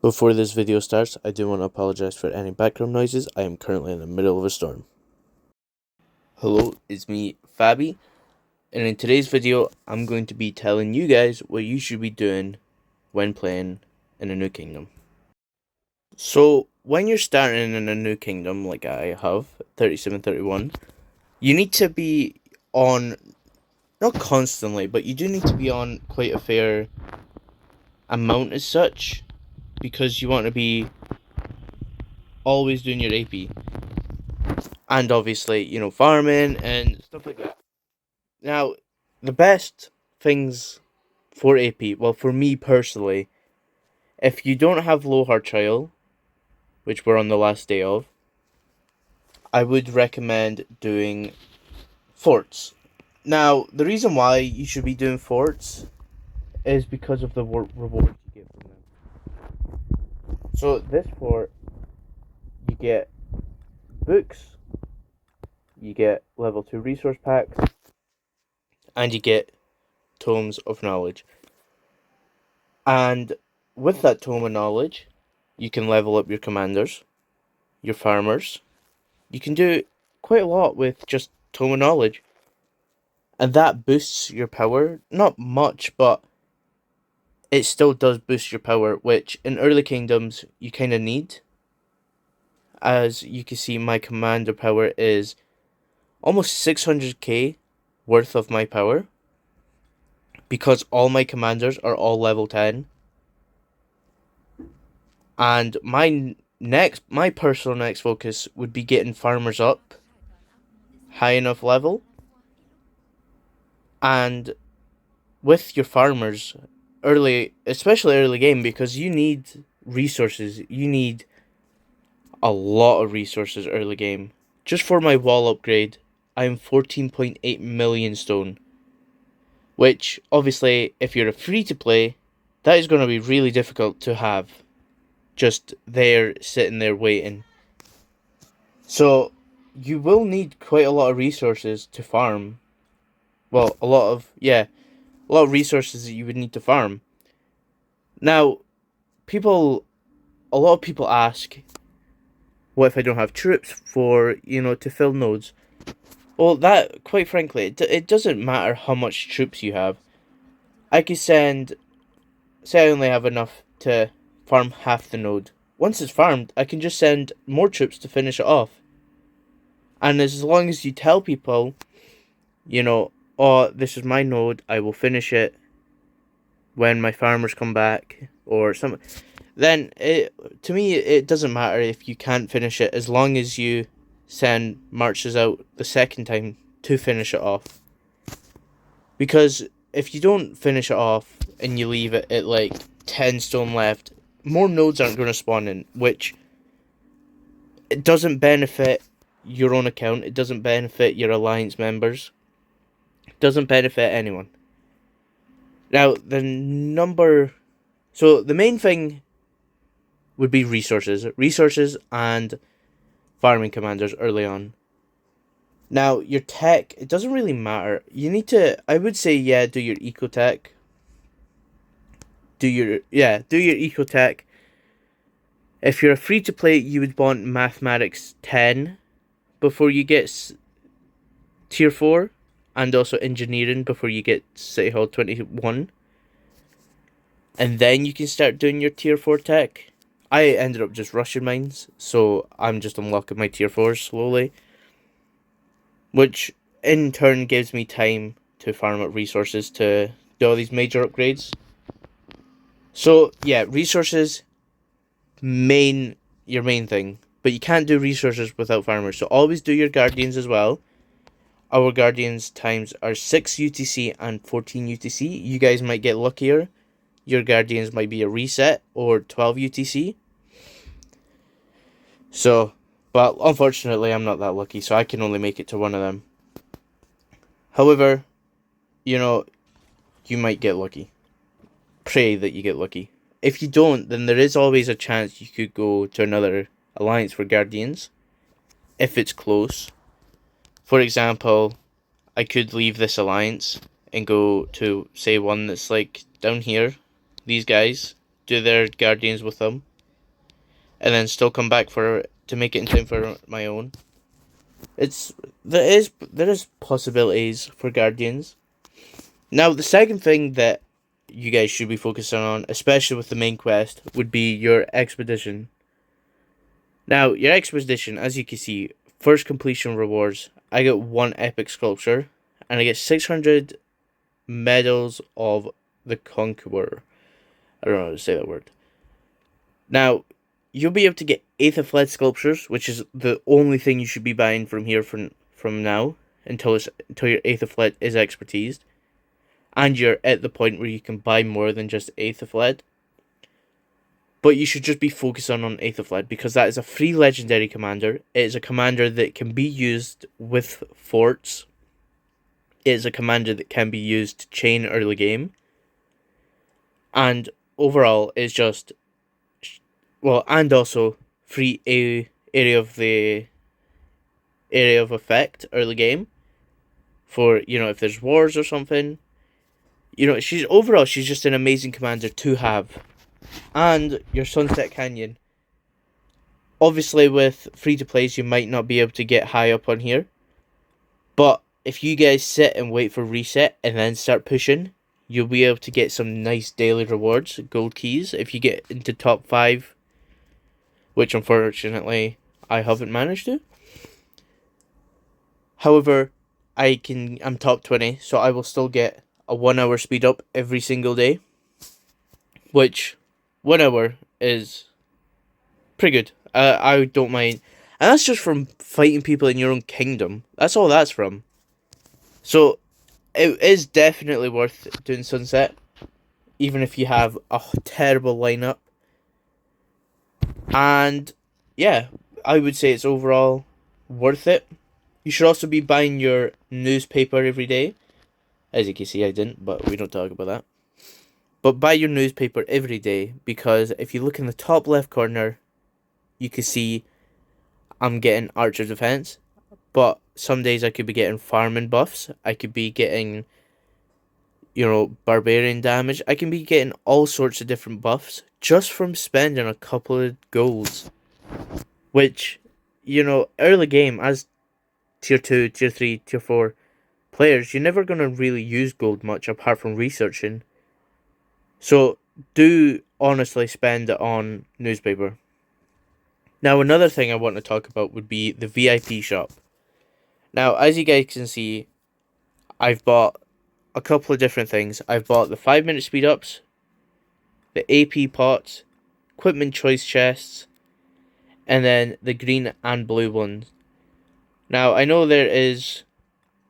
Before this video starts, I do want to apologize for any background noises. I am currently in the middle of a storm. Hello, it's me, Fabi, and in today's video, I'm going to be telling you guys what you should be doing when playing in a new kingdom. So, when you're starting in a new kingdom, like I have, 3731, you need to be on, not constantly, but you do need to be on quite a fair amount as such, because you want to be always doing your AP. And obviously, farming and stuff like that. Now, the best things for AP, well, for me personally, if you don't have low hard trial, which we're on the last day of, I would recommend doing forts. Now, the reason why you should be doing forts is because of the rewards you get from them. So, this fort, you get books, you get level 2 resource packs, and you get tomes of knowledge. And with that tome of knowledge, you can level up your commanders, your farmers. You can do quite a lot with just tome of knowledge. And that boosts your power. Not much, but it still does boost your power, which in early kingdoms you kind of need. As you can see, my commander power is almost 600k worth of my power, because all my commanders are all level 10. And my personal next focus would be getting farmers up high enough level. And with your farmers especially early game, because you need resources. You need a lot of resources early game. Just for my wall upgrade, I'm 14.8 million stone. Which, obviously, if you're a free-to-play, that is going to be really difficult to have. Just there, sitting there waiting. So, you will need quite a lot of resources to farm. Well, a lot of resources that you would need to farm. Now, a lot of people ask, what if I don't have troops for, to fill nodes? Well, that, quite frankly, it doesn't matter how much troops you have. I could say I only have enough to farm half the node. Once it's farmed, I can just send more troops to finish it off. And as long as you tell people, oh, this is my node, I will finish it when my farmers come back, or something, then to me it doesn't matter if you can't finish it, as long as you send marches out the second time to finish it off. Because if you don't finish it off and you leave it at like 10 stone left, more nodes aren't going to spawn in, which it doesn't benefit your own account, it doesn't benefit your alliance members, it doesn't benefit anyone. Now, the main thing would be resources and farming commanders early on. Now, your tech, it doesn't really matter. You need to, I would say, do your eco tech. Do your eco tech. If you're a free to play, you would want mathematics 10 before you get tier 4, and also engineering before you get City Hall 21. And then you can start doing your tier 4 tech. I ended up just rushing mines, so I'm just unlocking my tier 4s slowly, which in turn gives me time to farm up resources to do all these major upgrades. So yeah, resources, your main thing, but you can't do resources without farmers, so always do your guardians as well. Our guardians times are 6 UTC and 14 UTC. You guys might get luckier. Your guardians might be a reset or 12 UTC. So, but unfortunately I'm not that lucky, so I can only make it to one of them. However, you might get lucky. Pray that you get lucky. If you don't, then there is always a chance you could go to another alliance for guardians, if it's close. For example, I could leave this alliance and go to, say, one that's like down here. These guys, do their guardians with them, and then still come back to make it in time for my own. There is possibilities for Guardians. Now, the second thing that you guys should be focusing on, especially with the main quest, would be your expedition. Now, your expedition, as you can see, first completion rewards. I get 1 epic sculpture, and I get 600 medals of the Conqueror. I don't know how to say that word. Now, you'll be able to get Aetherfled sculptures, which is the only thing you should be buying from here from now until your Aetherfled is expertised, and you're at the point where you can buy more than just Aetherfled. But you should just be focusing on Aetherfled because that is a free legendary commander. It is a commander that can be used with forts. It is a commander that can be used to chain early game. And overall, it's just... Well, and also free area of effect early game. For, if there's wars or something. She's just an amazing commander to have. And your Sunset Canyon. Obviously, with free-to-plays, you might not be able to get high up on here. But if you guys sit and wait for reset and then start pushing, you'll be able to get some nice daily rewards, gold keys, if you get into top 5. Which, unfortunately, I haven't managed to. However, I'm top 20, so I will still get a 1 hour speed up every single day. Which... 1 hour is pretty good. I don't mind. And that's just from fighting people in your own kingdom. That's all that's from. So, it is definitely worth doing Sunset. Even if you have a terrible lineup. And, yeah, I would say it's overall worth it. You should also be buying your newspaper every day. As you can see, I didn't, but we don't talk about that. But buy your newspaper every day, because if you look in the top left corner, you can see I'm getting Archer Defense. But some days I could be getting farming buffs. I could be getting, barbarian damage. I can be getting all sorts of different buffs just from spending a couple of golds. Which, early game, as tier 2, tier 3, tier 4 players, you're never going to really use gold much apart from researching. So, do honestly spend it on newspaper. Now, another thing I want to talk about would be the VIP shop. Now, as you guys can see, I've bought a couple of different things. I've bought the 5-minute speed ups, the AP pots, equipment choice chests, and then the green and blue ones. Now, I know there is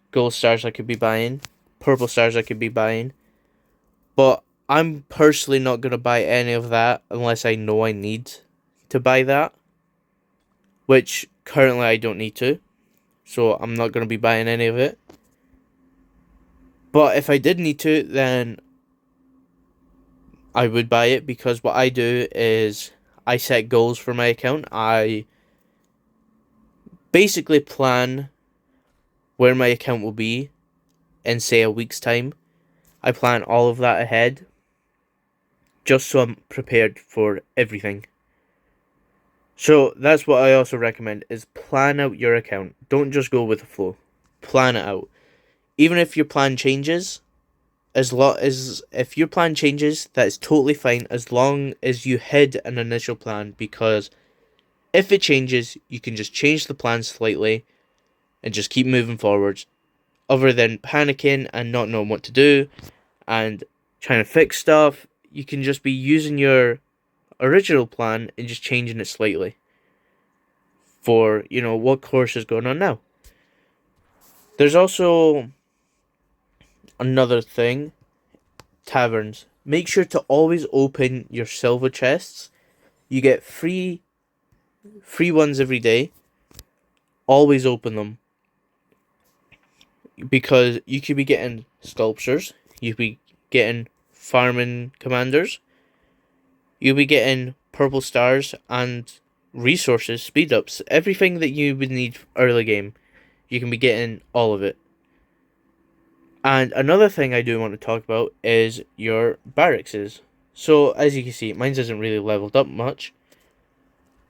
gold stars I could be buying, purple stars I could be buying, but I'm personally not going to buy any of that unless I know I need to buy that. Which, currently I don't need to. So, I'm not going to be buying any of it. But if I did need to, then I would buy it. Because what I do is I set goals for my account. I basically plan where my account will be in, say, a week's time. I plan all of that ahead. Just so I'm prepared for everything. So that's what I also recommend, is plan out your account. Don't just go with the flow. Plan it out. Even if your plan changes, if your plan changes, that is totally fine as long as you hit an initial plan, because if it changes, you can just change the plan slightly and just keep moving forwards. Other than panicking and not knowing what to do and trying to fix stuff, you can just be using your original plan and just changing it slightly for, what course is going on now. There's also another thing, taverns. Make sure to always open your silver chests. You get free ones every day. Always open them. Because you could be getting sculptures. You could be getting farming commanders. You'll be getting purple stars and resources, speed ups, everything that you would need early game. You can be getting all of it. And another thing I do want to talk about is your barracks. So, as you can see, mine isn't really leveled up much.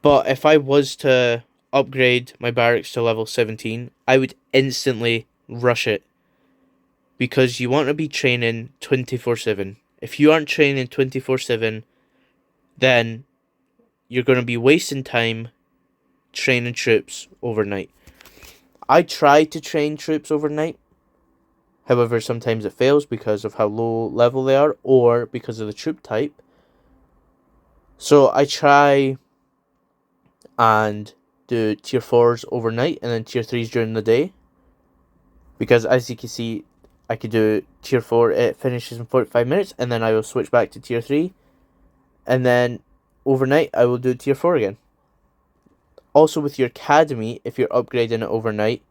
But if I was to upgrade my barracks to level 17, I would instantly rush it, because you want to be training 24/7. If you aren't training 24/7, then you're going to be wasting time training troops overnight. I try to train troops overnight. However, sometimes it fails because of how low level they are or because of the troop type. So I try and do tier 4s overnight and then tier 3s during the day. Because as you can see, I could do tier 4, it finishes in 45 minutes, and then I will switch back to tier 3. And then overnight, I will do tier 4 again. Also, with your academy, if you're upgrading it overnight,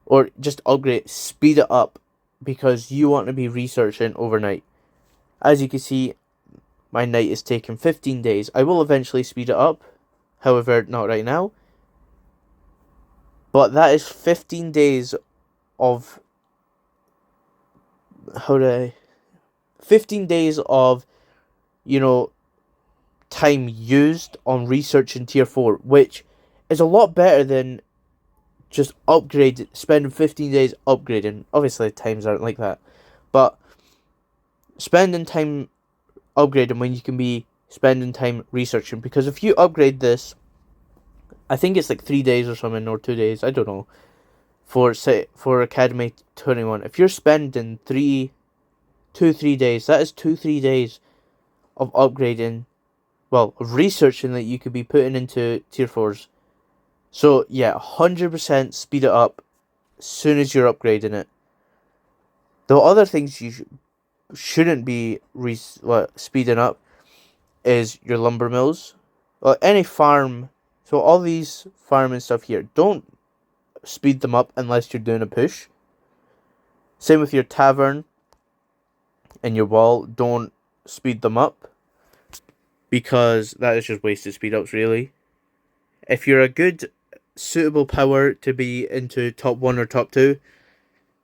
or just upgrade, speed it up, because you want to be researching overnight. As you can see, my night is taking 15 days. I will eventually speed it up, however, not right now. But that is 15 days of 15 days of, time used on researching tier 4, which is a lot better than just spending 15 days upgrading. Obviously, times aren't like that, but spending time upgrading when you can be spending time researching. Because if you upgrade this, I think it's like 3 days or something, or 2 days, I don't know, for Academy 21. If you're spending 3 days, that is 3 days of upgrading, of researching that you could be putting into tier 4s. So yeah, 100% speed it up as soon as you're upgrading it. The other things you shouldn't be speeding up is your lumber mills. Any farm. So all these farming stuff here, don't speed them up unless you're doing a push. Same with your tavern and your wall. Don't speed them up, because that is just wasted speed ups, really. If you're a good, suitable power to be into top 1 or top 2,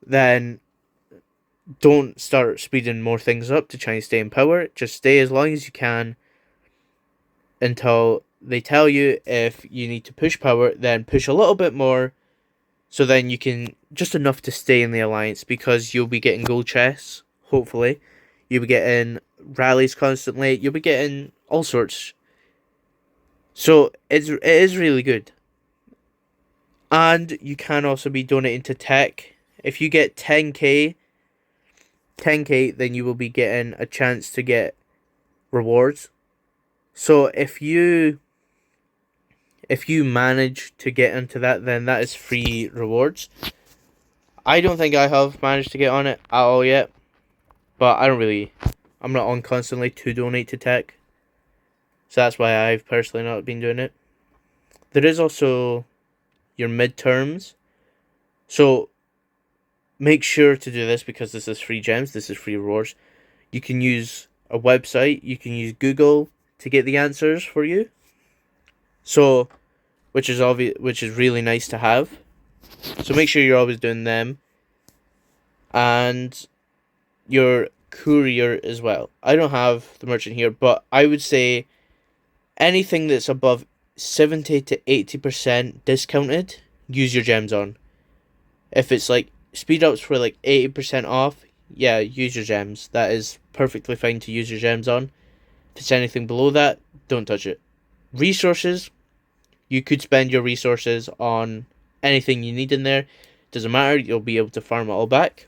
then don't start speeding more things up to try and stay in power. Just stay as long as you can until they tell you if you need to push power, then push a little bit more, so then you can, just enough to stay in the alliance, because you'll be getting gold chests, hopefully. You'll be getting rallies constantly. You'll be getting all sorts. So it is really good. And you can also be donating to tech. If you get 10k, then you will be getting a chance to get rewards. So if you manage to get into that, then that is free rewards. I don't think I have managed to get on it at all yet, but I'm not on constantly to donate to tech. So that's why I've personally not been doing it. There is also your midterms. So make sure to do this, because this is free gems, this is free rewards. You can use a website, you can use Google to get the answers for you. So, which is really nice to have. So make sure you're always doing them. And your courier as well. I don't have the merchant here, but I would say anything that's above 70 to 80% discounted, use your gems on. If it's like speed ups for like 80% off, yeah, use your gems. That is perfectly fine to use your gems on. If it's anything below that, don't touch it. Resources, you could spend your resources on anything you need in there. Doesn't matter, you'll be able to farm it all back.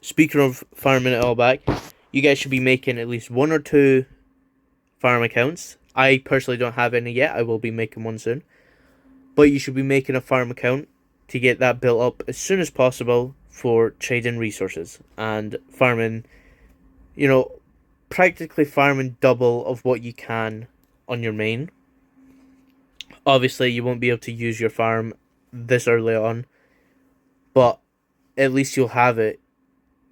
Speaking of farming it all back, you guys should be making at least 1 or 2 farm accounts. I personally don't have any yet. I will be making one soon. But you should be making a farm account to get that built up as soon as possible for trading resources and farming, practically farming double of what you can on your main. Obviously, you won't be able to use your farm this early on, but at least you'll have it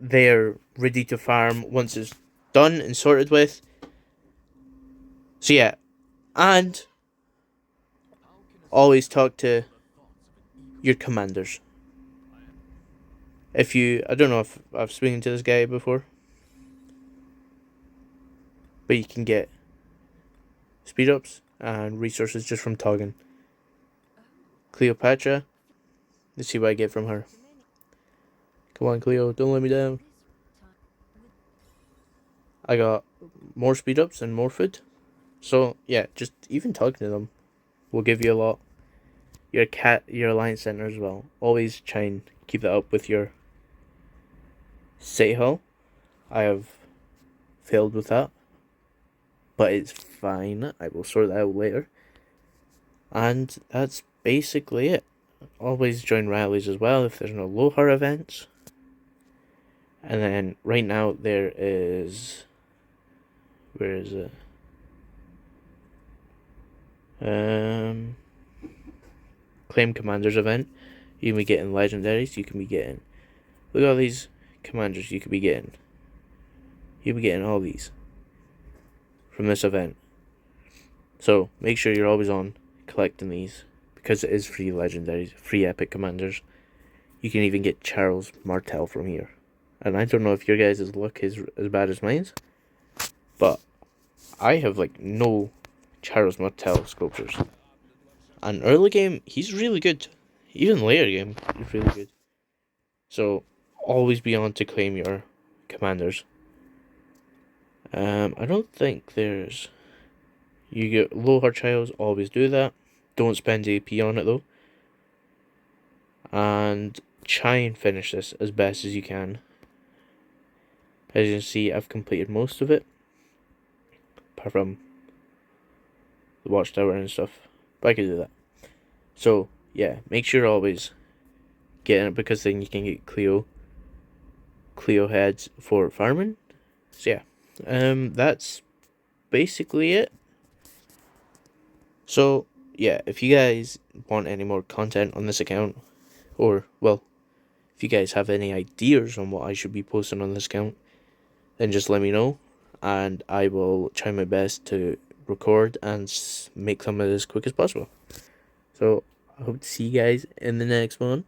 there ready to farm once it's done and sorted with. So yeah, and always talk to your commanders. I don't know if I've spoken to this guy before, but you can get speed ups and resources just from talking. Cleopatra. Let's see what I get from her. Come on, Cleo, don't let me down. I got more speed ups and more food. So yeah, just even talking to them will give you a lot. Your alliance center as well. Always try and keep that up with your city hall. I have failed with that, but it's fine. I will sort that out later. And that's basically it. Always join rallies as well if there's no Lohar events. And then right now there is, where is it? Claim Commanders event. You can be getting legendaries. You can be getting, look at all these commanders you could be getting. You'll be getting all these from this event. So make sure you're always on collecting these because it is free legendaries, free epic commanders. You can even get Charles Martel from here. And I don't know if your guys' luck is as bad as mine's, but I have like no Charles Martel sculptures. And early game, he's really good. Even later game, he's really good. So always be on to claim your commanders. I don't think there's, you get Lohar Trials, always do that. Don't spend AP on it though. And try and finish this as best as you can. As you can see, I've completed most of it. Apart from the watchtower and stuff. But I could do that. So, yeah, make sure always get in it because then you can get Cleo heads for farming. So yeah. That's basically it. So, yeah, if you guys want any more content on this account, or, well, if you guys have any ideas on what I should be posting on this account, then just let me know, and I will try my best to record and make them as quick as possible. So, I hope to see you guys in the next one.